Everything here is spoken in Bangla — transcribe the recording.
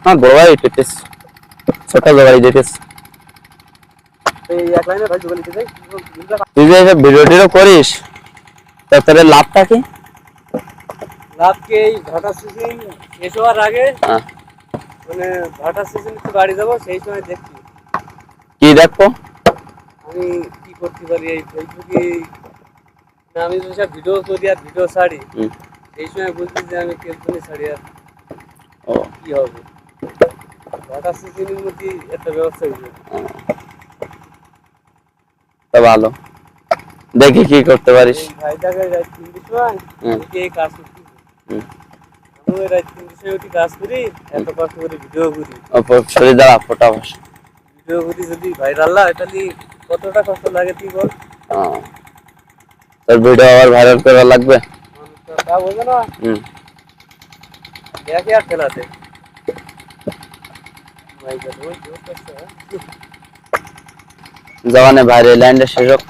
হ্যাঁ বড় ভাই দিতেছ, ছোট গাড়ি দিতেছ। এই এক লাইনে ভাই যোগালি দিতে যাই তুই যে এসব ভিডিও টিডিও করিস, তা তোর লাভটা কি? লাভকে এই ভাটা সিজন শেষ হওয়ার আগে হ্যাঁ। মানে ভাটা সিজন একটু বাড়ি যাবো সেই সময় দেখছি কি দেখো? আমি কি করতে পারি এই ফেসবুকে। না আমি যেসব ভিডিও করি আর ভিডিও ছাড়ি এই সময় বলছি যে আমি কেমনি ছাড়ি আর ও কি হবে। ভাটা সিজনের মধ্যে একটা ব্যবস্থা হয়েছে। তা ভালো, দেখি কি করতে পারিস। এই ভাইটাকে রাত 3টার সময় উঠে এই কাজ করছি। আমি রাত 3টার সময় উঠে কাজ করি, এত কষ্ট করে ভিডিও করি। শরীর দ্বারা ফোটা বস। ভিডিও করি যদি ভাইরাল হয় তাহলে কতটা কষ্ট লাগে তুই বল। তোর ভিডিও আবার ভাইরাল করা লাগবে। মানুষ তো তা বোঝে না, দেখে আর খেলাতে জওয়ানে ভাইরাল ল্যান্ডে শেষ হোক।